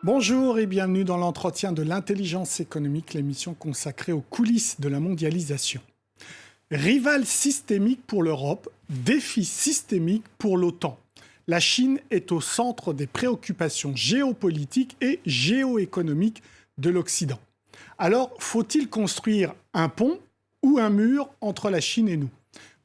Bonjour et bienvenue dans l'entretien de l'intelligence économique, l'émission consacrée aux coulisses de la mondialisation. Rival systémique pour l'Europe, défi systémique pour l'OTAN. La Chine est au centre des préoccupations géopolitiques et géoéconomiques de l'Occident. Alors, faut-il construire un pont ou un mur entre la Chine et nous ?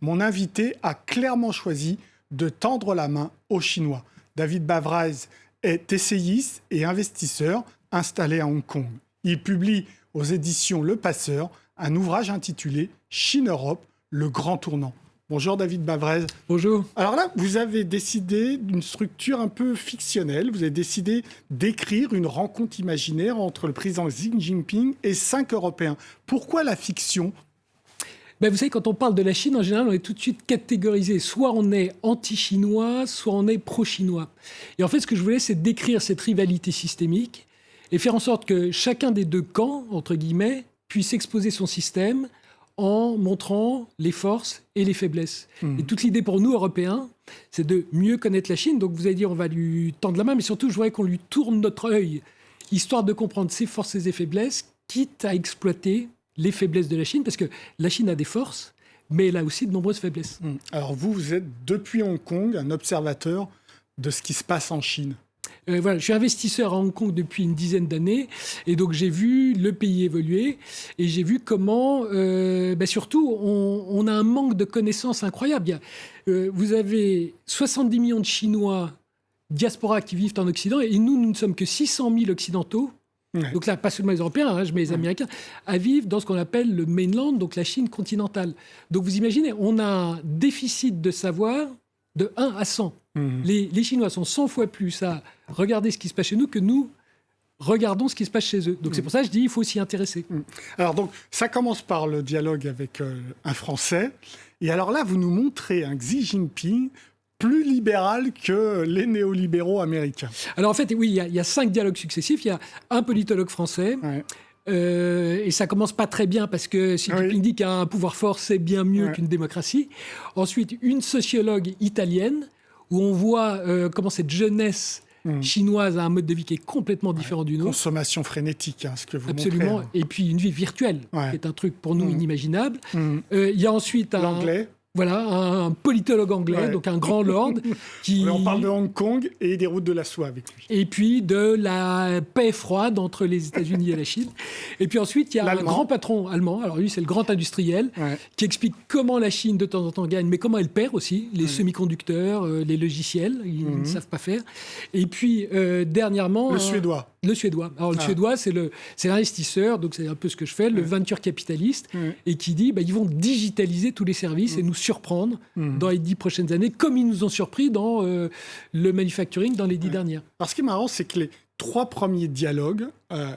Mon invité a clairement choisi de tendre la main aux Chinois. David Bavraz est essayiste et investisseur installé à Hong Kong. Il publie aux éditions Le Passeur un ouvrage intitulé « Chine-Europe, le grand tournant ». Bonjour David Bavraz. Bonjour. Alors là, vous avez décidé d'une structure un peu fictionnelle. Vous avez décidé d'écrire une rencontre imaginaire entre le président Xi Jinping et 5 Européens. Pourquoi la fiction ? Vous savez, quand on parle de la Chine, en général, on est tout de suite catégorisé. Soit on est anti-chinois, soit on est pro-chinois. Et en fait, ce que je voulais, c'est décrire cette rivalité systémique et faire en sorte que chacun des deux camps, entre guillemets, puisse exposer son système en montrant les forces et les faiblesses. Et toute l'idée pour nous, Européens, c'est de mieux connaître la Chine. Donc vous allez dire, on va lui tendre la main, mais surtout, je voudrais qu'on lui tourne notre œil, histoire de comprendre ses forces et ses faiblesses, quitte à exploiter les faiblesses de la Chine, parce que la Chine a des forces, mais elle a aussi de nombreuses faiblesses. Alors vous êtes depuis Hong Kong un observateur de ce qui se passe en Chine. Voilà, je suis investisseur à Hong Kong depuis une dizaine d'années, et donc j'ai vu le pays évoluer, et j'ai vu comment, surtout, on a un manque de connaissances incroyable. Vous avez 70 millions de Chinois diaspora qui vivent en Occident, et nous ne sommes que 600 000 Occidentaux. Ouais. Donc là, pas seulement les Européens, je mets les Américains, à vivre dans ce qu'on appelle le mainland, donc la Chine continentale. Donc vous imaginez, on a un déficit de savoir de 1 à 100. Les Chinois sont 100 fois plus à regarder ce qui se passe chez nous que nous regardons ce qui se passe chez eux. Donc c'est pour ça que je dis qu'il faut s'y intéresser. Alors donc, ça commence par le dialogue avec un Français. Et alors là, vous nous montrez un Xi Jinping plus libéral que les néolibéraux américains. Alors en fait, oui, il y a 5 dialogues successifs. Il y a un politologue français. Ouais. Et ça commence pas très bien parce que Xi Jinping dit qu'un pouvoir fort, c'est bien mieux qu'une démocratie. Ensuite, une sociologue italienne où on voit comment cette jeunesse chinoise a un mode de vie qui est complètement différent du nôtre. Consommation frénétique, ce que vous Absolument. montrez. Et puis une vie virtuelle, qui est un truc pour nous inimaginable. Il y a ensuite l'anglais. Voilà, un politologue anglais, donc un grand lord. On parle de Hong Kong et des routes de la soie avec lui. Et puis de la paix froide entre les États-Unis et la Chine. Et puis ensuite, il y a un grand patron allemand. Alors lui, c'est le grand industriel qui explique comment la Chine, de temps en temps, gagne, mais comment elle perd aussi. Les semi-conducteurs, les logiciels, ils ne savent pas faire. Et puis, dernièrement... Le Suédois. Le Suédois. Alors, le Suédois, c'est l'investisseur, donc c'est un peu ce que je fais, le venture capitaliste, et qui dit ils vont digitaliser tous les services et nous surprendre dans les 10 prochaines années, comme ils nous ont surpris dans le manufacturing dans les 10 dernières. Alors, ce qui est marrant, c'est que les 3 premiers dialogues,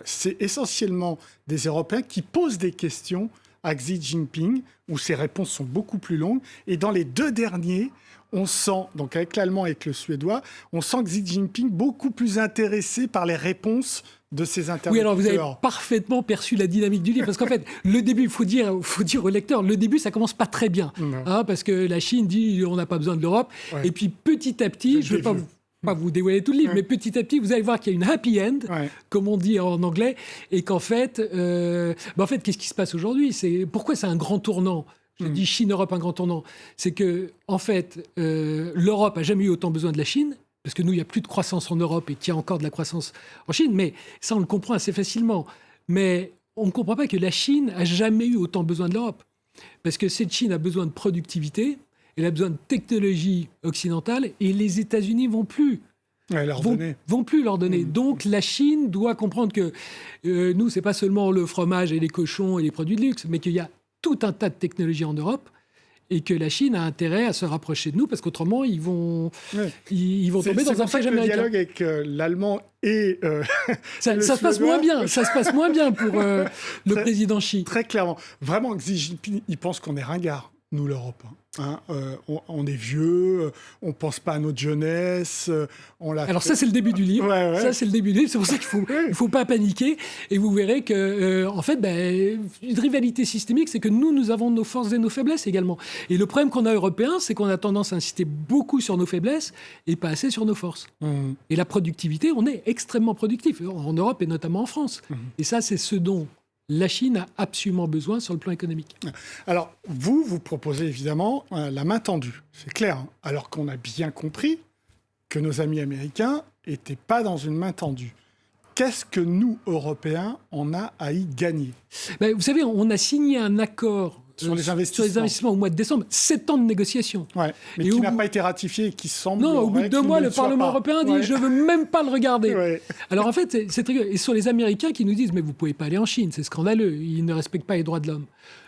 c'est essentiellement des Européens qui posent des questions à Xi Jinping, où ses réponses sont beaucoup plus longues. Et dans les 2 derniers, on sent, donc avec l'allemand et avec le suédois, on sent Xi Jinping beaucoup plus intéressé par les réponses de ses interlocuteurs. Oui, alors vous avez parfaitement perçu la dynamique du livre. Parce qu'en fait, le début, il faut dire au lecteur, le début, ça commence pas très bien. Parce que la Chine dit on n'a pas besoin de l'Europe. Et puis petit à petit, je ne vais pas vous dévoiler tout le livre, mais petit à petit, vous allez voir qu'il y a une happy end, comme on dit en anglais, et qu'en fait, qu'est-ce qui se passe aujourd'hui ? Pourquoi c'est un grand tournant ? Je dis Chine-Europe, un grand tournant. C'est que, en fait, l'Europe a jamais eu autant besoin de la Chine, parce que nous, il n'y a plus de croissance en Europe et qu'il y a encore de la croissance en Chine. Mais ça, on le comprend assez facilement. Mais on ne comprend pas que la Chine a jamais eu autant besoin de l'Europe. Parce que cette Chine a besoin de productivité, elle a besoin de technologie occidentale, et les États-Unis vont plus leur donner. Donc la Chine doit comprendre que nous, c'est pas seulement le fromage et les cochons et les produits de luxe, mais qu'il y a tout un tas de technologies en Europe et que la Chine a intérêt à se rapprocher de nous parce qu'autrement, ils vont tomber dans un piège américain. Le dialogue avec l'Allemand et ça se passe moins bien. Ça se passe moins bien pour le président Xi. Très clairement. Vraiment, Xi Jinping, il pense qu'on est ringard. nous, l'Europe. On est vieux, on ne pense pas à notre jeunesse. Alors ça, c'est le début du livre. Ouais. Ça, c'est le début du livre. C'est pour ça qu'il ne faut pas paniquer. Et vous verrez que, en fait, une rivalité systémique, c'est que nous avons nos forces et nos faiblesses également. Et le problème qu'on a européen, c'est qu'on a tendance à insister beaucoup sur nos faiblesses et pas assez sur nos forces. Et la productivité, on est extrêmement productif, en Europe et notamment en France. Et ça, c'est ce dont la Chine a absolument besoin sur le plan économique. Alors, vous proposez évidemment la main tendue, c'est clair, hein, alors qu'on a bien compris que nos amis américains n'étaient pas dans une main tendue. Qu'est-ce que nous, Européens, on a à y gagner ? Vous savez, on a signé un accord sur les investissements au mois de décembre, 7 ans de négociations. Ouais, mais qui n'a pas été ratifié et qui semble... Non, au bout de 2 mois, le Parlement européen dit « je ne veux même pas le regarder ». Alors en fait, c'est très... Et sur les Américains qui nous disent « mais vous ne pouvez pas aller en Chine, c'est scandaleux, ils ne respectent pas les droits de l'homme ».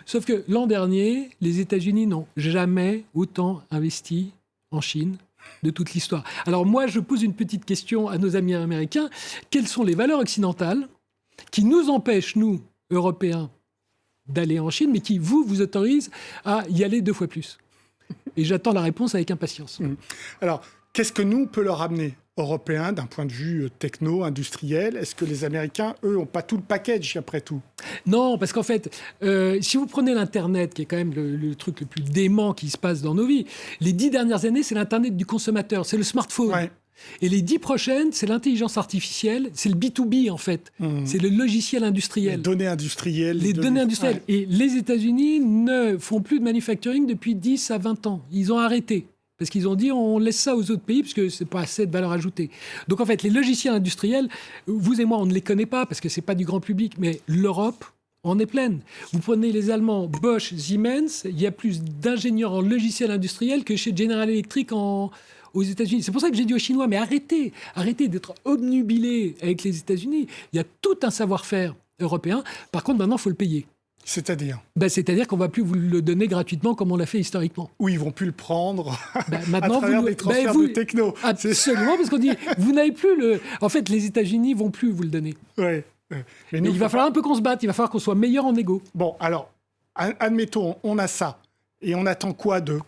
Sauf que l'an dernier, les États-Unis n'ont jamais autant investi en Chine de toute l'histoire. Alors moi, je pose une petite question à nos amis américains. Quelles sont les valeurs occidentales qui nous empêchent, nous, Européens, d'aller en Chine, mais qui, vous autorise à y aller 2 fois plus? Et j'attends la réponse avec impatience. Alors, qu'est-ce que nous, on peut leur amener, Européens, d'un point de vue techno-industriel? Est-ce que les Américains, eux, n'ont pas tout le package, après tout? Non, parce qu'en fait, si vous prenez l'Internet, qui est quand même le truc le plus dément qui se passe dans nos vies, les 10 dernières années, c'est l'Internet du consommateur, c'est le smartphone. Ouais. Et les 10 prochaines, c'est l'intelligence artificielle, c'est le B2B en fait, c'est le logiciel industriel. Les données industrielles. Les données industrielles. Ouais. Et les États-Unis ne font plus de manufacturing depuis 10 à 20 ans. Ils ont arrêté. Parce qu'ils ont dit on laisse ça aux autres pays parce que c'est pas assez de valeur ajoutée. Donc en fait, les logiciels industriels, vous et moi, on ne les connaît pas parce que c'est pas du grand public, mais l'Europe en est pleine. Vous prenez les Allemands, Bosch, Siemens, il y a plus d'ingénieurs en logiciels industriels que chez General Electric aux États-Unis. C'est pour ça que j'ai dit aux Chinois, mais arrêtez d'être obnubilés avec les États-Unis. Il y a tout un savoir-faire européen. Par contre, maintenant, il faut le payer. C'est-à-dire c'est-à-dire qu'on ne va plus vous le donner gratuitement comme on l'a fait historiquement. Oui, ils ne vont plus le prendre maintenant, à travers des transferts de techno. Absolument, parce qu'on dit, vous n'avez plus le... En fait, les États-Unis ne vont plus vous le donner. Oui. Mais il va falloir un peu qu'on se batte, il va falloir qu'on soit meilleur en égo. Bon, alors, admettons, on a ça. Et on attend quoi de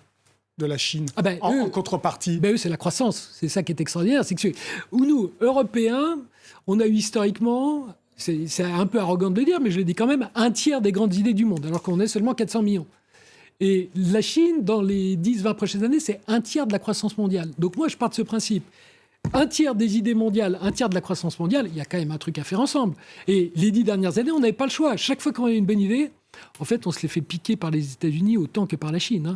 la Chine en contrepartie? Eux, c'est la croissance. C'est ça qui est extraordinaire. C'est que nous, Européens, on a eu historiquement... C'est un peu arrogant de le dire, mais je le dis quand même, 1/3 des grandes idées du monde, alors qu'on est seulement 400 millions. Et la Chine, dans les 10-20 prochaines années, c'est 1/3 de la croissance mondiale. Donc moi, je pars de ce principe. 1/3 des idées mondiales, 1/3 de la croissance mondiale, il y a quand même un truc à faire ensemble. Et les 10 dernières années, on n'avait pas le choix. Chaque fois qu'on a une bonne idée, en fait, on se les fait piquer par les États-Unis autant que par la Chine.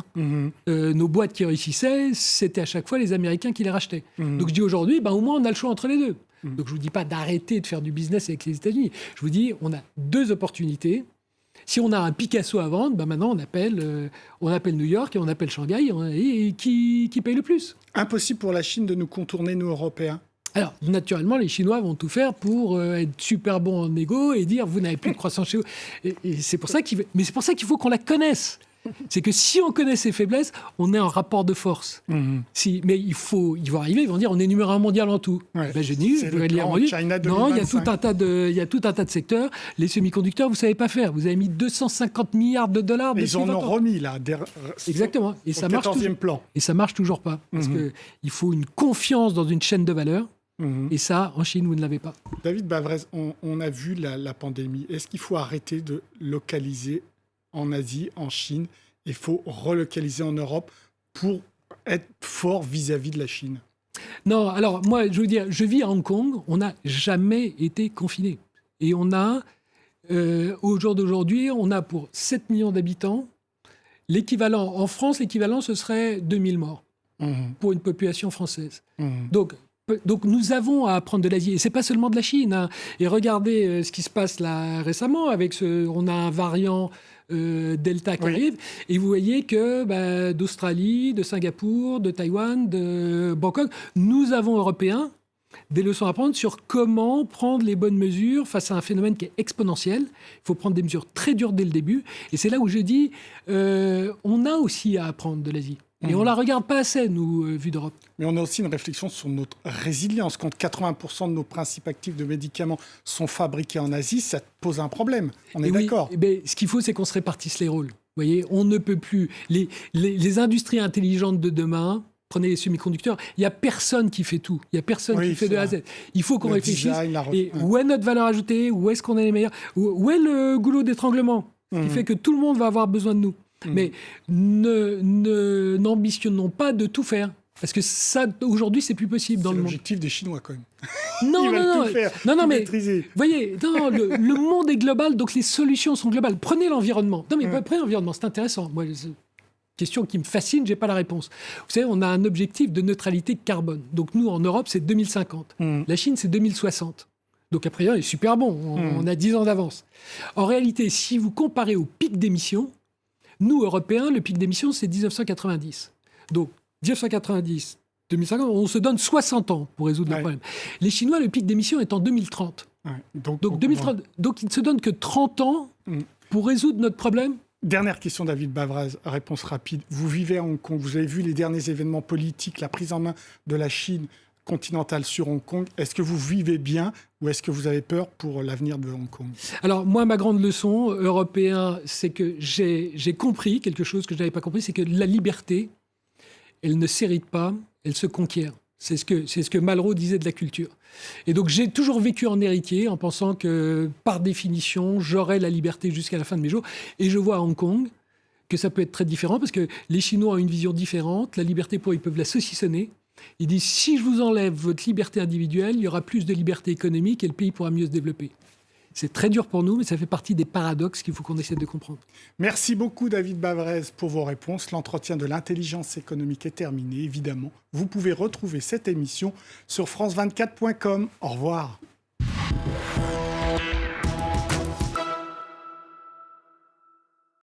Nos boîtes qui réussissaient, c'était à chaque fois les Américains qui les rachetaient. Donc je dis aujourd'hui, au moins, on a le choix entre les deux. Donc je ne vous dis pas d'arrêter de faire du business avec les États-Unis. Je vous dis, on a 2 opportunités. Si on a un Picasso à vendre, maintenant on appelle New York et on appelle Shanghai. Et qui paye le plus? Impossible pour la Chine de nous contourner, nous, Européens. Alors, naturellement, les Chinois vont tout faire pour être super bons en égo et dire vous n'avez plus de croissance chez vous. Et c'est pour ça mais c'est pour ça qu'il faut qu'on la connaisse. C'est que si on connaît ses faiblesses, on est en rapport de force. Mais ils vont arriver, ils vont dire on est numéro 1 mondial en tout. Génie, vous allez dire non, il y a tout un tas de secteurs. Les semi-conducteurs, vous ne savez pas faire. Vous avez mis 250 milliards de dollars. Ils en ont remis là. Exactement. Et ça marche plan. Et ça marche toujours pas parce qu'il faut une confiance dans une chaîne de valeur. Et ça, en Chine, vous ne l'avez pas. David Bavrez, on a vu la pandémie. Est-ce qu'il faut arrêter de localiser en Asie, en Chine? Il faut relocaliser en Europe pour être fort vis-à-vis de la Chine? Non, alors moi, je veux dire, je vis à Hong Kong. On n'a jamais été confiné. Et on a, au jour d'aujourd'hui, on a pour 7 millions d'habitants, l'équivalent, en France, ce serait 2000 morts pour une population française. Donc nous avons à apprendre de l'Asie. Et ce n'est pas seulement de la Chine. Et regardez ce qui se passe là récemment. On a un variant Delta qui arrive. Et vous voyez que d'Australie, de Singapour, de Taïwan, de Bangkok, nous avons, Européens, des leçons à prendre sur comment prendre les bonnes mesures face à un phénomène qui est exponentiel. Il faut prendre des mesures très dures dès le début. Et c'est là où je dis, on a aussi à apprendre de l'Asie. Et on ne la regarde pas assez, nous, vue d'Europe. Mais on a aussi une réflexion sur notre résilience. Quand 80% de nos principes actifs de médicaments sont fabriqués en Asie, ça pose un problème. On est d'accord. Ce qu'il faut, c'est qu'on se répartisse les rôles. Vous voyez, on ne peut plus. Les industries intelligentes de demain, prenez les semi-conducteurs, il n'y a personne qui fait tout. Il n'y a personne qui fait de A à Z. Il faut qu'on réfléchisse. Où est notre valeur ajoutée? Où est-ce qu'on est les meilleurs? Où est le goulot d'étranglement qui fait que tout le monde va avoir besoin de nous? Mais n'ambitionnons pas de tout faire. Parce que ça, aujourd'hui, c'est plus possible dans le monde. C'est l'objectif des Chinois, quand même. Non, mais maîtriser. Vous voyez, le monde est global, donc les solutions sont globales. Prenez l'environnement. Non, mais prenez l'environnement, c'est intéressant. Moi, c'est une question qui me fascine, j'ai pas la réponse. Vous savez, on a un objectif de neutralité carbone. Donc nous, en Europe, c'est 2050. La Chine, c'est 2060. Donc a priori, c'est super bon. On a 10 ans d'avance. En réalité, si vous comparez au pic d'émissions, nous, Européens, le pic d'émissions, c'est 1990. Donc 1990, 2050, on se donne 60 ans pour résoudre le problème. Les Chinois, le pic d'émission est en 2030. Donc 2030, donc ils ne se donnent que 30 ans pour résoudre notre problème. Dernière question, David Bavrez, réponse rapide. Vous vivez à Hong Kong, vous avez vu les derniers événements politiques, la prise en main de la Chine continentale sur Hong Kong. Est-ce que vous vivez bien ou est-ce que vous avez peur pour l'avenir de Hong Kong? Alors moi, ma grande leçon européenne, c'est que j'ai compris quelque chose que je n'avais pas compris, c'est que la liberté, elle ne s'hérite pas, elle se conquiert. C'est ce que Malraux disait de la culture. Et donc j'ai toujours vécu en héritier en pensant que par définition, j'aurai la liberté jusqu'à la fin de mes jours. Et je vois à Hong Kong que ça peut être très différent parce que les Chinois ont une vision différente. La liberté, pour eux, ils peuvent la saucissonner. Ils disent, si je vous enlève votre liberté individuelle, il y aura plus de liberté économique et le pays pourra mieux se développer. C'est très dur pour nous, mais ça fait partie des paradoxes qu'il faut qu'on essaie de comprendre. Merci beaucoup, David Bavrez, pour vos réponses. L'entretien de l'intelligence économique est terminé, évidemment. Vous pouvez retrouver cette émission sur france24.com. Au revoir.